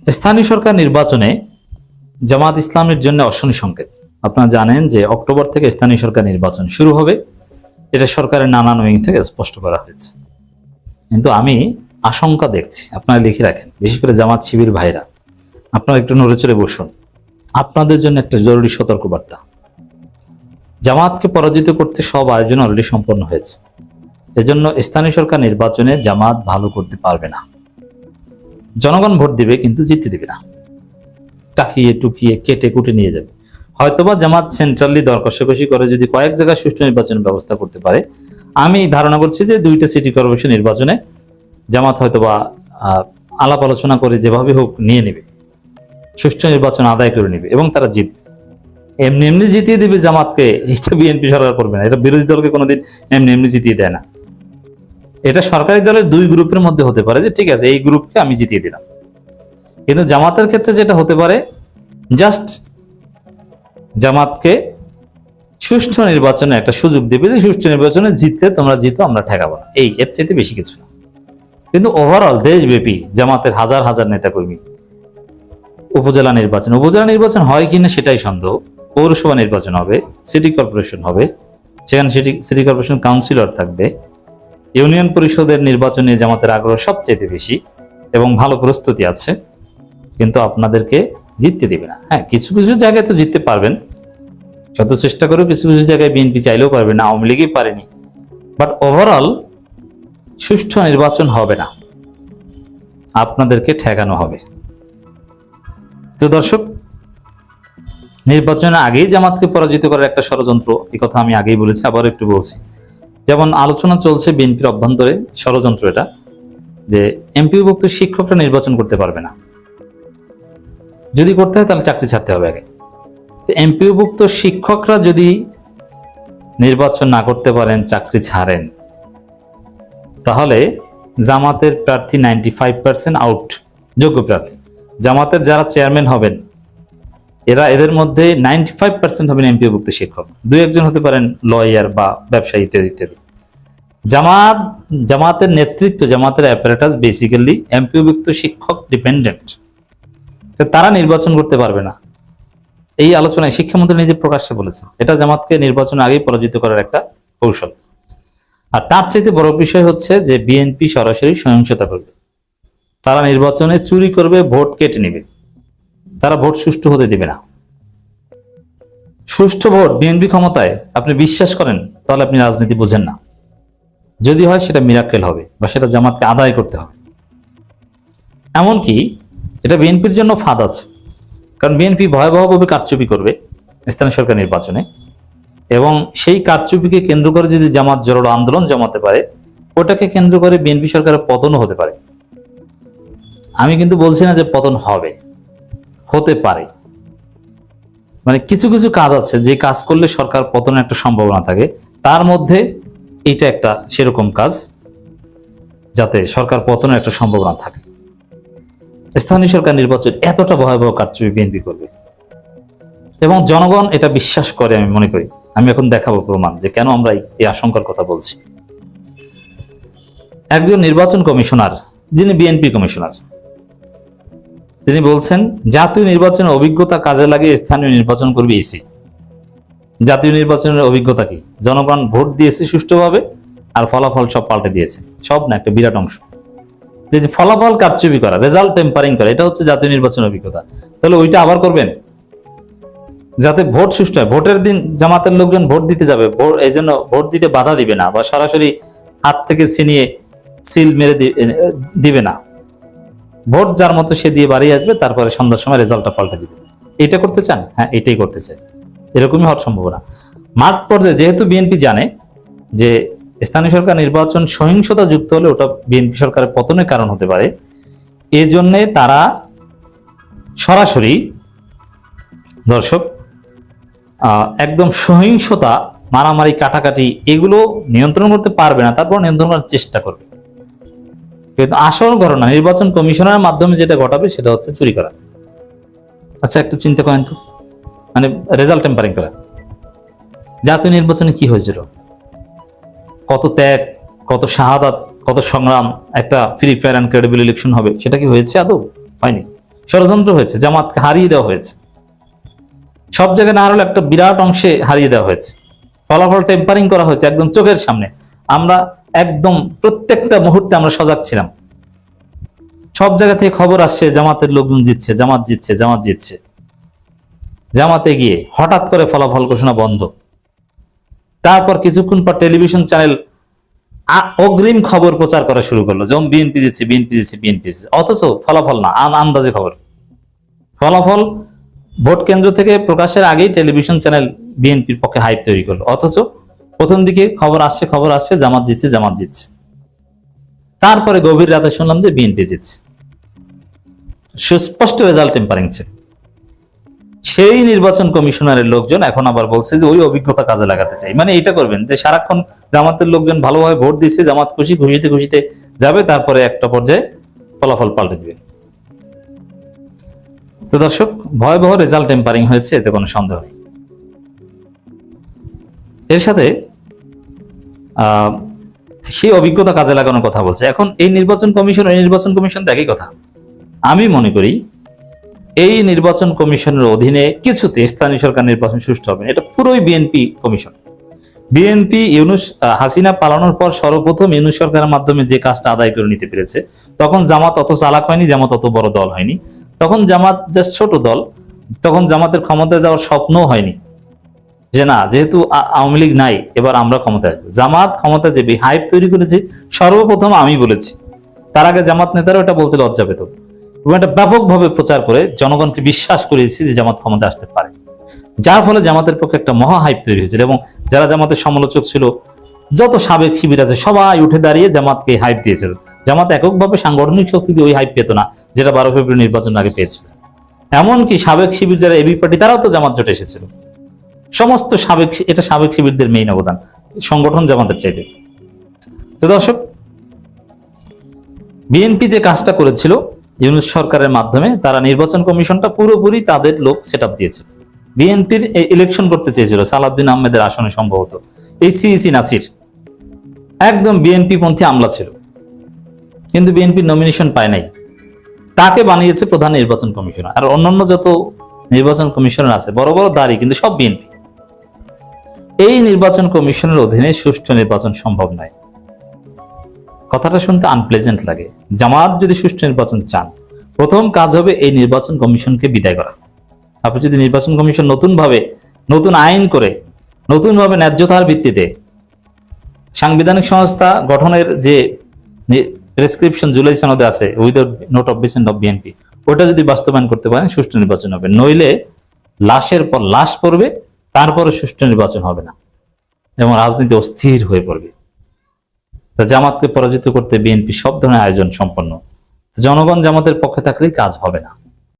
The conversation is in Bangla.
স্থানীয় সরকার নির্বাচনে জামাত ইসলামের জন্য অশনি সংকেত। আপনারা জানেন যে অক্টোবর থেকে স্থানীয় সরকার নির্বাচন শুরু হবে, এটা সরকারের নানান উইং থেকে স্পষ্ট করা হয়েছে। কিন্তু আমি আশঙ্কা দেখছি, আপনারা লিখে রাখেন, বিশেষ করে জামাত শিবির ভাইরা, আপনারা একটু নড়ে চড়ে বসুন। আপনাদের জন্য একটা জরুরি সতর্কবার্তা। জামাতকে পরাজিত করতে সব আয়োজন অলরেডি সম্পন্ন হয়েছে। এজন্য স্থানীয় সরকার নির্বাচনে জামাত ভালো করতে পারবে না। জনগণ ভোট দিবে কিন্তু জিততে দিবে না, টাকিয়ে টুকিয়ে কেটে কুটে নিয়ে যাবে। হয়তোবা জামাত সেন্ট্রালি দর কষাকষি করে যদি কয়েক জায়গায় সুষ্ঠু নির্বাচনের ব্যবস্থা করতে পারে, আমি ধারণা করছি যে 2টা সিটি কর্পোরেশন নির্বাচনে জামাত হয়তোবা আলাপ আলোচনা করে যেভাবে হোক নিয়ে নেবে, সুষ্ঠু নির্বাচন আদায় করে নেবে এবং তারা জিতবে। এমনি এমনি জিতিয়ে দিবে জামাতকে, এটা বিএনপি সরকার করবে না। এটা বিরোধী দলকে কোনোদিন এমনি এমনি জিতিয়ে দেয় না। এটা সরকারি দলের 2 গ্রুপের মধ্যে হতে পারে যে ঠিক আছে এই গ্রুপকে আমি জিতিয়ে দিলাম, কিন্তু জামাতের ক্ষেত্রে যেটা হতে পারে, জাস্ট জামাতকে সুষ্ঠু নির্বাচনে একটা সুযোগ দেবে যে সুষ্ঠু নির্বাচনে জিতলে তোমরা জিতো, আমরা ঠেকাবো না, এর চাইতে বেশি কিছু না। কিন্তু ওভারঅল দেশব্যাপী জামাতের হাজার হাজার নেতাকর্মী উপজেলা নির্বাচন হয় কিনা সেটাই সন্দেহ। পৌরসভা নির্বাচন হবে, সিটি কর্পোরেশন হবে, সেখানে সিটি কর্পোরেশন কাউন্সিলর থাকবে। ইউনিয়ন পরিষদের নির্বাচনে জামাতের আগ্রহ সবচেয়ে বেশি এবং ভালো প্রস্তুতি আছে, কিন্তু আপনাদেরকে জিততে দিবে না। হ্যাঁ, কিছু কিছু জায়গায় তো জিততে পারবেন, শত চেষ্টা করেও কিছু কিছু জায়গায় বিএনপি চাইলেও পারবে না, আওয়ামী লীগই পারেনি। বাট ওভারঅল সুষ্ঠু নির্বাচন হবে না, আপনাদেরকে ঠেকানো হবে। তো দর্শক, নির্বাচনের আগেই জামাতকে পরাজিত করার একটা ষড়যন্ত্র, এই কথা আমি আগেই বলেছি, আবার একটু বলছি। যেমন আলোচনা চলছে বিএনপির অভ্যন্তরে, ষড়যন্ত্র এটা যে এমপিওভুক্ত শিক্ষকরা নির্বাচন করতে পারবে না। যদি করতে হয় তাহলে চাকরি ছাড়তে হবে আগে। তো এমপিওভুক্ত শিক্ষকরা যদি নির্বাচন না করতে পারেন, চাকরি ছাড়েন, তাহলে জামাতের প্রার্থী 95% আউট, যোগ্য প্রার্থী। জামাতের যারা চেয়ারম্যান হবেন এদের মধ্যে 95% হবেন এমপিওভুক্ত শিক্ষক, 2-1 হতে পারেন লয়ার বা ব্যবসায়ী ইত্যাদি ইত্যাদি। জামাতের নেতৃত্ব, জামাতের অ্যাপারেটাস বেসিক্যালি এমপিওভুক্ত শিক্ষক ডিপেন্ডেন্ট। তারা নির্বাচন করতে পারবে না, এই আলোচনায় শিক্ষামন্ত্রী নিজে প্রকাশ্যে বলেছেন। এটা জামাতকে নির্বাচন আগেই পরাজিত করার একটা কৌশল। আর তার চাইতে বড় বিষয় হচ্ছে যে বিএনপি সরাসরি সহিংসতা করবে। তারা নির্বাচনে চুরি করবে, ভোট কেটে নেবে, তারা ভোট সুষ্ঠু হতে দেবে না। সুষ্ঠু ভোট বিএনপি ক্ষমতায় আপনি বিশ্বাস করেন, তাহলে আপনি রাজনীতি বোঝেন না। যদি হয় সেটা মিরাক্কেল হবে বা সেটা জামাতকে আদায় করতে হবে। এমনকি এটা বিএনপির জন্য ফাঁদ আছে, কারণ বিএনপি ভয়াবহভাবে কারচুপি করবে স্থানীয় সরকার নির্বাচনে, এবং সেই কারচুপিকে কেন্দ্র করে যদি জামাত জোরালো আন্দোলন জমাতে পারে, ওটাকে কেন্দ্র করে বিএনপি সরকারের পতনও হতে পারে। আমি কিন্তু বলছি না যে পতন হবে, হতে পারে। মানে কিছু কিছু কাজ আছে যে কাজ করলে সরকার পতনের একটা সম্ভাবনা থাকে, তার মধ্যে এটা একটা সেরকম কাজ, যাতে সরকার পতনের একটা সম্ভাবনা থাকে। স্থানীয় সরকার নির্বাচন এতটা ভয়াবহ কারচুপি বিএনপি করবে এবং জনগণ এটা বিশ্বাস করে, আমি মনে করি। আমি এখন দেখাবো প্রমাণ যে কেন আমরা এই আশঙ্কার কথা বলছি। একজন নির্বাচন কমিশনার, যিনি বিএনপি কমিশনার, তিনি বলছেন জাতীয় নির্বাচনের অভিজ্ঞতা কাজে লাগিয়ে স্থানীয় নির্বাচন করবে ইসি। জাতীয় নির্বাচনের অভিজ্ঞতা কি? জনগণ ভোট দিয়েছে সুষ্ঠুভাবে, আর ফলাফল সব পাল্টে দিয়েছে। সব না, একটা বিরাট অংশ। যে ফলাফল কারচুপি করা, রেজাল্ট টেম্পারিং করা, এটা হচ্ছে জাতীয় নির্বাচনের অভিজ্ঞতা। তাহলে ওইটা আবার করবেন যাতে ভোট সুষ্ঠু হয়। ভোটের দিন জামাতের লোকজন ভোট দিতে যাবে, এই জন্য ভোট দিতে বাধা দিবে না বা সরাসরি হাত থেকে ছিনিয়ে সিল মেরে দিবে না। ভোট যার মতো সে দিয়ে বাড়ি আসবে, তারপরে সন্ধ্যার সময় রেজাল্টটা পাল্টে দিবে। এটা করতে চান? হ্যাঁ, এটাই করতে চাই। এরকমই হওয়ার সম্ভাবনা। মাঠ পর্যায়ে যেহেতু বিএনপি জানে যে স্থানীয় সরকার নির্বাচন সহিংসতা যুক্ত হলে ওটা বিএনপি সরকারের পতনের কারণ হতে পারে, এই জন্যে তারা সরাসরি দর্শক একদম সহিংসতা, মারামারি, কাটাকাটি এগুলো নিয়ন্ত্রণ করতে পারবে না, তারপর নিয়ন্ত্রণ করার চেষ্টা করবে। কিন্তু আসল ঘটনা নির্বাচন কমিশনের মাধ্যমে যেটা ঘটাবে সেটা হচ্ছে চুরি করা। আচ্ছা, একটু চিন্তা করেন তো, মানে রেজাল্ট টেম্পারিং করা। জাতীয় নির্বাচনে কি হয়েছিল? কত ত্যাগ, কত শাহাদাত, কত সংগ্রাম, একটা free fair and credible election হবে, সেটা কি হয়েছে? আদৌ হয়নি। ষড়যন্ত্র হয়েছে, জামাতকে হারিয়ে দেওয়া হয়েছে, সব জায়গায় না হলে একটা বিরাট অংশে হারিয়ে দেওয়া হয়েছে, ফলাফল টেম্পারিং করা হয়েছে একদম চোখের সামনে। আমরা একদম প্রত্যেকটা মুহূর্তে আমরা সজাগ ছিলাম। সব জায়গা থেকে খবর আসছে জামাতের লোকজন জিতছে, জামাত জিতছে, জামাত জিতছে। জামাতে গিয়ে হঠাৎ করে ফলাফল ঘোষণা বন্ধ। তারপর কিছুক্ষণ পর টেলিভিশন চ্যানেল অগ্রিম খবর প্রচার করা শুরু করলো, যেমন বিএনপি জিতছে, বিএনপি জিতছে, বিএনপি জিতছে, অথচ ফলাফল না, আন্দাজে খবর। ফলাফল ভোট কেন্দ্র থেকে প্রকাশের আগেই টেলিভিশন চ্যানেল বিএনপির পক্ষে হাইপ তৈরি করলো, অথচ প্রথম দিকে খবর আসছে জামাত জিতছে, জামাত জিতছে। তারপরে গভীর রাতে শুনলাম যে বিএনপি জিতছে। সুস্পষ্ট রেজাল্ট টেম্পারিং ছিল। সেই নির্বাচন কমিশনারের লোকজন এখন আবার বলছে যে ওই অভিজ্ঞতা কাজে লাগাতে চাই। মানে এটা করবেন যে সারাক্ষণ জামাতের লোকজন ভালোভাবে ভোট দিচ্ছে, জামাত খুশিতে খুশিতে যাবে, তারপরে একটা পর্যায়ে ফলাফল পাল্টে দিবে। তো দর্শক, ভয়াবহ রেজাল্ট টেম্পারিং হয়েছে, এতে কোনো সন্দেহ নেই। এর সাথে সেই অভিজ্ঞতা কাজে লাগানোর কথা বলছে। এখন এই নির্বাচন কমিশন, ওই নির্বাচন কমিশন একই কথা। আমি মনে করি এই নির্বাচন কমিশনের অধীনে কিছুতে স্থানীয় সরকার নির্বাচন সুষ্ঠু হবে, এটা পুরোই বিএনপি কমিশন। বিএনপি হাসিনা পালানোর পর সর্বপ্রথম ইউনূস সরকারের মাধ্যমে যে কাজটা আদায় করে নিতে পেরেছে, তখন জামাত অত চালাক হয়নি, জামাত অত বড় দল হয়নি, তখন জামাত জাস্ট ছোট দল, তখন জামাতের ক্ষমতায় যাওয়ার স্বপ্নও হয়নি যে না, যেহেতু আওয়ামী লীগ নাই এবার আমরা ক্ষমতায় আসবো। জামাত ক্ষমতা যে হাইপ তৈরি করেছে সর্বপ্রথম আমি বলেছি, তার আগে জামাত নেতারা ওটা বলতে লজ্জা পেত, এবং এটা ব্যাপকভাবে প্রচার করে জনগণকে বিশ্বাস করিয়েছি যে জামাত ক্ষমতা আসতে পারে, যার ফলে জামাতের পক্ষে একটা মহা হাইপ তৈরি হয়েছিল। এবং যারা জামাতের সমালোচক ছিল, যত সাবেক শিবির আছে, সবাই উঠে দাঁড়িয়ে জামাতকে হাইপ দিয়েছিল। জামাত এককভাবে সাংগঠনিক শক্তি দিয়ে ওই হাইপ পেত না, যেটা 12 ফেব্রুয়ারি নির্বাচন আগে পেয়েছিল। এমনকি সাবেক শিবির যারা এবি পার্টি, তারাও তো জামাত জোটে এসেছিল। সমস্ত এটা সাবেক শিবিরদের মেইন অবদান, সংগঠন জামাতের চাইতে। তো দর্শক, বিএনপি যে কাজটা করেছিল ইউনূস সরকারের মাধ্যমে, তারা নির্বাচন কমিশনটা পুরোপুরি তাদের লোক সেট আপ দিয়েছিল। বিএনপির ইলেকশন করতে চেয়েছিল সালাউদ্দিন আহমেদের আসনে, সম্ভবত এই সিইসি নাসির একদম বিএনপি পন্থী আমলা ছিল, কিন্তু বিএনপি নমিনেশন পায় নাই, তাকে বানিয়েছে প্রধান নির্বাচন কমিশনার। আর অন্যান্য যত নির্বাচন কমিশনার আছে বড় বড় দাঁড়ি, কিন্তু সব বিএনপি। এই নির্বাচন কমিশনের অধীনে সুষ্ঠু নির্বাচন সম্ভব নয়। কথাটা শুনতে আনপ্লেজেন্ট লাগে। জামাত যদি সুষ্ঠু নির্বাচন চান, প্রথম কাজ হবে এই নির্বাচন কমিশনকে বিদায় করা। আপনি যদি নির্বাচন কমিশন নতুন আইন করে, নতুনভাবে ন্যায্যতার ভিত্তিতে সাংবিধানিক সংস্থা গঠনের যে প্রেসক্রিপশন জুলাই সনদে আছে, without note of descent of BNP, ওটা যদি বাস্তবায়ন করতে পারেন, সুষ্ঠু নির্বাচন হবে। নইলে লাশের পর লাশ পড়বে, তারপরে সুষ্ঠু নির্বাচন হবে না এবং রাজনীতি অস্থির হয়ে পড়বে। তা জামাতকে পরাজিত করতে বিএনপি সব ধরনের আয়োজন সম্পন্ন। জনগণ জামাতের পক্ষে থাকলেই কাজ হবে না।